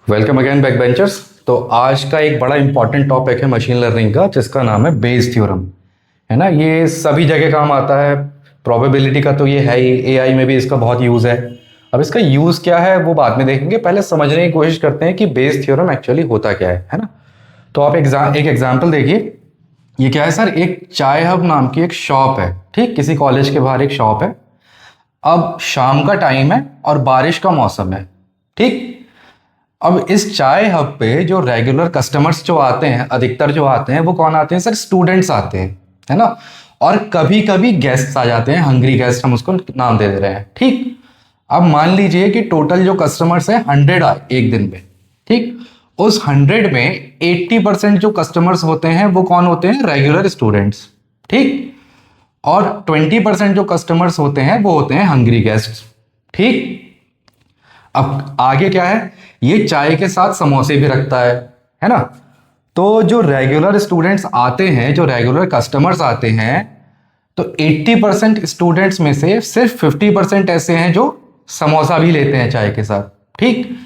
Welcome again back benchers. तो आज का एक बड़ा इंपॉर्टेंट टॉपिक है मशीन लर्निंग का, जिसका नाम है बेस थ्योरम। है ना, ये सभी जगह काम आता है। प्रोबेबिलिटी का तो ये है ही, एआई में भी इसका बहुत यूज़ है। अब इसका यूज़ क्या है वो बाद में देखेंगे, पहले समझने की कोशिश करते हैं कि बेस थ्योरम एक्चुअली होता क्या है ना। तो आप एक एग्जाम्पल देखिए। ये क्या है सर, एक चाय हब नाम की एक शॉप है, ठीक, किसी कॉलेज के बाहर एक शॉप है। अब शाम का टाइम है और बारिश का मौसम है, ठीक। अब इस चाय हब पे जो रेगुलर कस्टमर्स जो आते हैं, अधिकतर जो आते हैं वो कौन आते हैं सर, स्टूडेंट्स आते हैं, है ना। और कभी कभी गेस्ट्स आ जाते हैं, हंग्री गेस्ट हम उसको नाम दे दे रहे हैं, ठीक। अब मान लीजिए कि टोटल जो कस्टमर्स है 100 आए एक दिन में, ठीक। उस 100 में 80% जो कस्टमर्स होते हैं वो कौन होते हैं, रेगुलर स्टूडेंट्स, ठीक। और 20% जो कस्टमर्स होते हैं वो होते हैं हंग्री गेस्ट्स, ठीक। अब आगे क्या है, ये चाय के साथ समोसे भी रखता है ना। तो जो रेगुलर स्टूडेंट्स आते हैं, जो रेगुलर कस्टमर्स आते हैं, तो 80% स्टूडेंट्स में से सिर्फ 50% ऐसे हैं जो समोसा भी लेते हैं चाय के साथ, ठीक।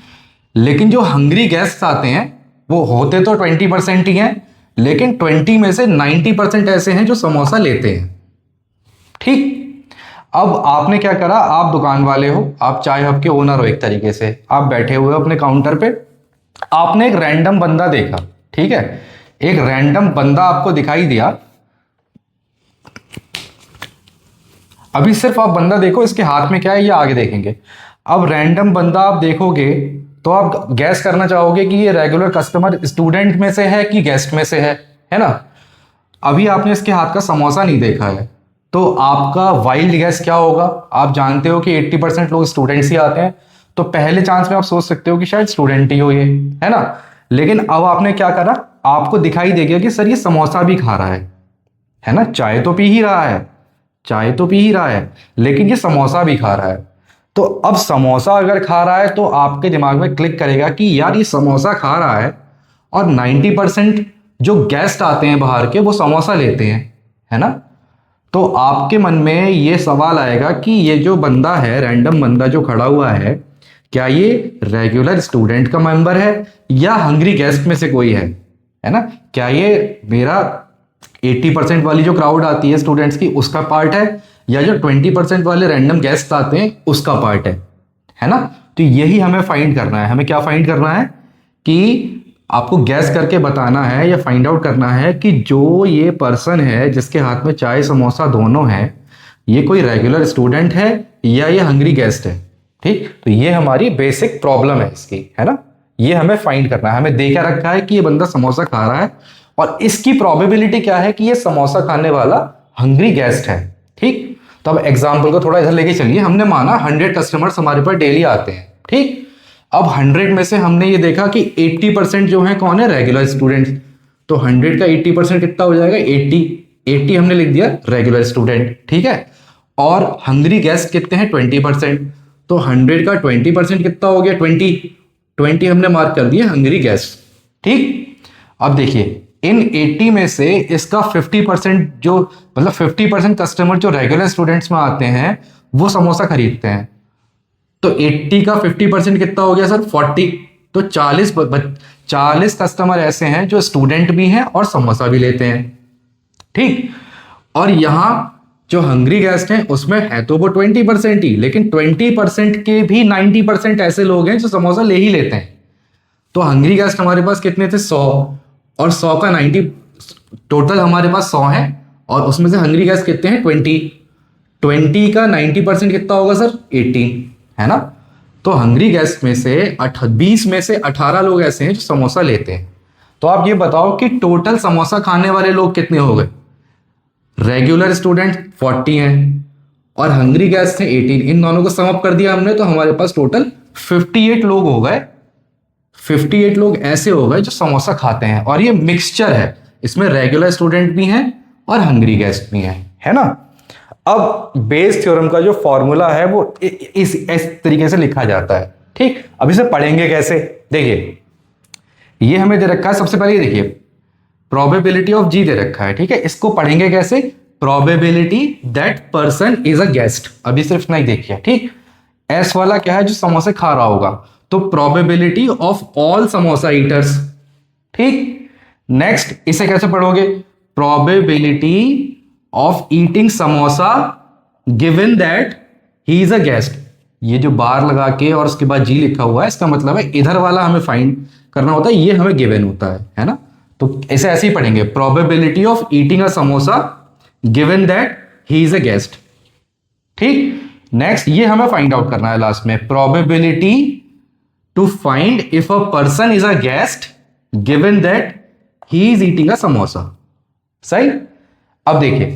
लेकिन जो हंग्री गेस्ट्स आते हैं वो होते तो 20% ही हैं, लेकिन 20 में से 90% ऐसे हैं जो समोसा लेते हैं, ठीक। अब आपने क्या करा, आप दुकान वाले हो, आप चाय हब के ओनर हो, एक तरीके से आप बैठे हुए हो अपने काउंटर पे। आपने एक रैंडम बंदा देखा, ठीक है, एक रैंडम बंदा आपको दिखाई दिया। अभी सिर्फ आप बंदा देखो, इसके हाथ में क्या है ये आगे देखेंगे। अब रैंडम बंदा आप देखोगे तो आप गैस करना चाहोगे कि ये रेगुलर कस्टमर स्टूडेंट में से है कि गेस्ट में से है ना। अभी आपने इसके हाथ का समोसा नहीं देखा है, तो आपका वाइल्ड गैस क्या होगा। आप जानते हो कि 80% लोग स्टूडेंट्स ही आते हैं, तो पहले चांस में आप सोच सकते हो कि शायद स्टूडेंट ही हो ये, है ना। लेकिन अब आपने क्या करा, आपको दिखाई देगा कि सर ये समोसा भी खा रहा है ना, चाय तो पी ही रहा है, चाय तो पी ही रहा है, लेकिन ये समोसा भी खा रहा है। तो अब समोसा अगर खा रहा है तो आपके दिमाग में क्लिक करेगा कि यार ये समोसा खा रहा है, और 90% जो गेस्ट आते हैं बाहर के वो समोसा लेते हैं, है ना। तो आपके मन में ये सवाल आएगा कि ये जो बंदा है, रैंडम बंदा जो खड़ा हुआ है, क्या ये रेगुलर स्टूडेंट का मेंबर है या हंग्री गेस्ट में से कोई है ना। क्या ये मेरा 80% वाली जो क्राउड आती है स्टूडेंट्स की उसका पार्ट है, या जो 20% वाले रैंडम गेस्ट आते हैं उसका पार्ट है ना। तो यही हमें फाइंड करना है। हमें क्या फाइंड करना है कि आपको गैस करके बताना है या फाइंड आउट करना है कि जो ये पर्सन है जिसके हाथ में चाय समोसा दोनों है, ये कोई रेगुलर स्टूडेंट है या ये हंग्री गेस्ट है, ठीक। तो ये हमारी बेसिक प्रॉब्लम है इसकी, है ना। ये हमें फाइंड करना है। हमें दे क्या रखा है कि ये बंदा समोसा खा रहा है और इसकी प्रोबेबिलिटी क्या है कि ये समोसा खाने वाला हंग्री गेस्ट है, ठीक। तो अब एग्जाम्पल को थोड़ा इधर लेके चलिए। हमने माना 100 कस्टमर्स हमारे पास डेली आते हैं, ठीक। अब 100 में से हमने ये देखा कि 80% जो है कौन है, रेगुलर स्टूडेंट्स। तो 100 का 80% कितना हो जाएगा, 80 हमने लिख दिया रेगुलर स्टूडेंट, ठीक है। और हंग्री गेस्ट कितने हैं, 20%। तो 100 का 20% कितना हो गया, 20 हमने मार्क कर दिया हंग्री गेस्ट, ठीक। अब देखिए इन 80 में से इसका 50% जो, मतलब 50% कस्टमर जो रेगुलर स्टूडेंट्स में आते हैं वो समोसा खरीदते हैं। तो 80 का 50% कितना हो गया सर, 40। तो 40 कस्टमर ऐसे हैं जो स्टूडेंट भी हैं और समोसा भी लेते हैं, ठीक। और यहां जो हंग्री गेस्ट हैं उसमें है तो वो 20% ही, लेकिन 20% के भी 90% ऐसे लोग हैं जो समोसा ले ही लेते हैं। तो हंग्री गेस्ट हमारे पास कितने थे, 100, और 100 का 90, टोटल हमारे पास 100 है, और उसमें से हंग्री गेस्ट कितने हैं, 20 का 90% कितना होगा सर, 18, है ना। तो हंग्री गेस्ट में से 20 में से 18 लोग ऐसे हैं जो समोसा लेते हैं। तो आप ये बताओ कि टोटल समोसा खाने वाले लोग कितने हो गए, रेगुलर स्टूडेंट 40 हैं और हंग्री गेस्ट थे 18। इन दोनों को सम अप कर दिया हमने, तो हमारे पास टोटल 58 लोग हो गए। 58 लोग ऐसे हो गए जो समोसा खाते हैं, और ये मिक्सचर है, इसमें रेगुलर स्टूडेंट भी हैं और हंग्री गेस्ट भी हैं, है ना। अब बेस थ्योरम का जो फॉर्मूला है वो इस तरीके से लिखा जाता है, ठीक। अब इसे पढ़ेंगे कैसे, देखिए ये हमें दे रखा है। सबसे पहले देखिए प्रोबेबिलिटी ऑफ जी दे रखा है, ठीक है। इसको पढ़ेंगे कैसे, probability that person is a guest. अभी सिर्फ नहीं देखिए, ठीक। एस वाला क्या है, जो समोसे खा रहा होगा। तो probability of all samosa eaters. ठीक, नेक्स्ट इसे कैसे पढ़ोगे? Probability of eating samosa given that he is a guest. ये जो बार लगा के और उसके बाद जी लिखा हुआ है, इसका मतलब है इधर वाला हमें फाइंड करना होता है, ये हमें गिवन होता है ना। तो इसे ऐसे ही पढ़ेंगे, probability of eating a samosa given that he is a guest. ठीक, नेक्स्ट ये हमें फाइंड आउट करना है लास्ट में, probability to find if a person is a guest given that he is eating a samosa. सही। अब देखिए,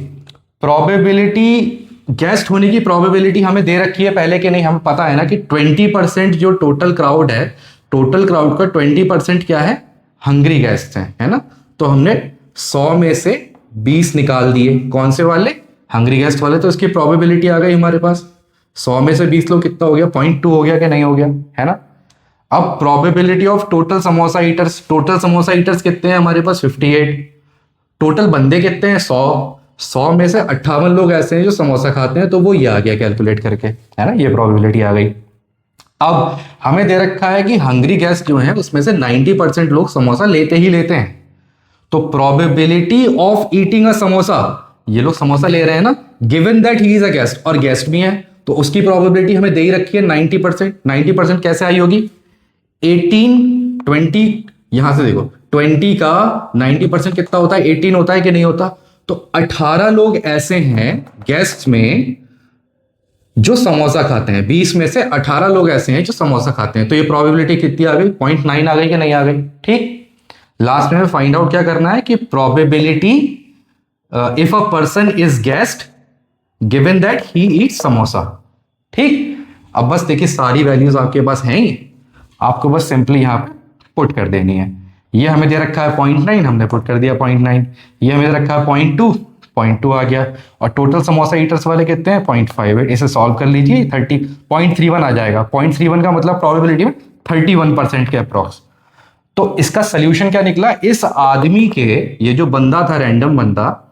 प्रोबेबिलिटी, गेस्ट होने की प्रोबेबिलिटी हमें दे रखी है पहले कि नहीं, हमें पता है ना कि 20% जो टोटल क्राउड है, टोटल क्राउड का 20% क्या है? हंग्री गेस्ट है ना। तो हमने 100 में से 20 निकाल दिए, कौन से वाले? हंग्री गेस्ट वाले। तो इसकी प्रोबेबिलिटी आ गई हमारे पास, 100 में से 20 लोग कितना हो गया? 0.2 हो गया कि नहीं हो गया, है ना। अब probability of total samosa eaters, total samosa eaters कितने हैं हमारे पास? 58। टोटल बंदे कितने हैं? 100 में से 58 लोग ऐसे हैं जो समोसा खाते हैं, तो वो ये आ गया कैलकुलेट करके, है ना, ये प्रोबेबिलिटी आ गई। अब हमें दे रखा है कि हंग्री गेस्ट जो है उसमें से 90% लोग समोसा लेते ही लेते हैं। तो probability of eating a samosa, ये लोग समोसा ले रहे हैं ना, given that he is a guest, और गेस्ट भी है, तो उसकी प्रोबेबिलिटी हमें दे ही रखी है 90%। 90% कैसे आई होगी? 18, 20, यहां से देखो 20 का 90% कितना होता है? 18 होता है कि नहीं होता? तो 18 लोग ऐसे हैं गेस्ट में जो समोसा खाते हैं, 20 में से 18 लोग ऐसे हैं जो समोसा खाते हैं, तो ये प्रोबेबिलिटी कितनी आ गई? 0.9 आ गई कि नहीं आ गई? ठीक, लास्ट में फाइंड आउट क्या करना है कि probability if a person is guest given that he eats samosa. ठीक, अब बस देखिए सारी वैल्यूज आपके पास हैं ही, आपको बस सिंपली यहां पे पुट कर देनी है। ये हमें दे रखा है 0.9, हमने पुट कर दिया 0.9। ये हमें दे रखा है 0.2 आ गया, और टोटल समोसा ईटर्स वाले कितने हैं? 0.58। इसे सॉल्व कर लीजिए, 0.31 आ जाएगा। 0.31 का मतलब प्रोबेबिलिटी में 31% के अप्रॉक्स। तो इसका सोल्यूशन क्या निकला? इस आदमी के, ये जो बंदा था, रैंडम बंदा,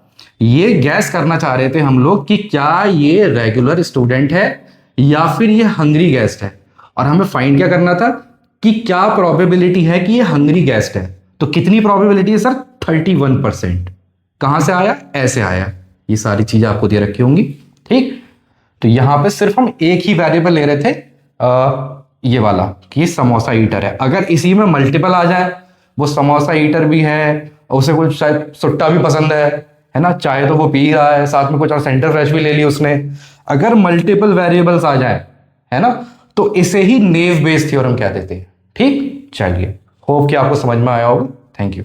ये गैस करना चाह रहे थे हम लोग कि क्या ये रेगुलर स्टूडेंट है या फिर ये हंग्री गेस्ट है, और हमें फाइंड क्या करना था कि क्या प्रोबेबिलिटी है कि ये हंग्री गेस्ट है। तो कितनी प्रोबेबिलिटी है सर? 31%। कहां से आया? ऐसे आया। ये सारी चीजें आपको दे रखी होंगी। ठीक, तो यहां पे सिर्फ हम एक ही वेरिएबल ले रहे थे, ये वाला, कि समोसा ईटर है। अगर इसी में मल्टीपल आ जाए, वो समोसा ईटर भी है, उसे कुछ शायद सुट्टा भी पसंद है ना, चाहे तो वो पी रहा है, साथ में कुछ और सेंटर फ्रेश भी ले ली उसने, अगर मल्टीपल वेरिएबल्स आ जाए, है ना, तो इसे ही नेव बेस थ्योरम कहते थे। ठीक, चलिए, होप कि आपको समझ में आया होगा। Thank you.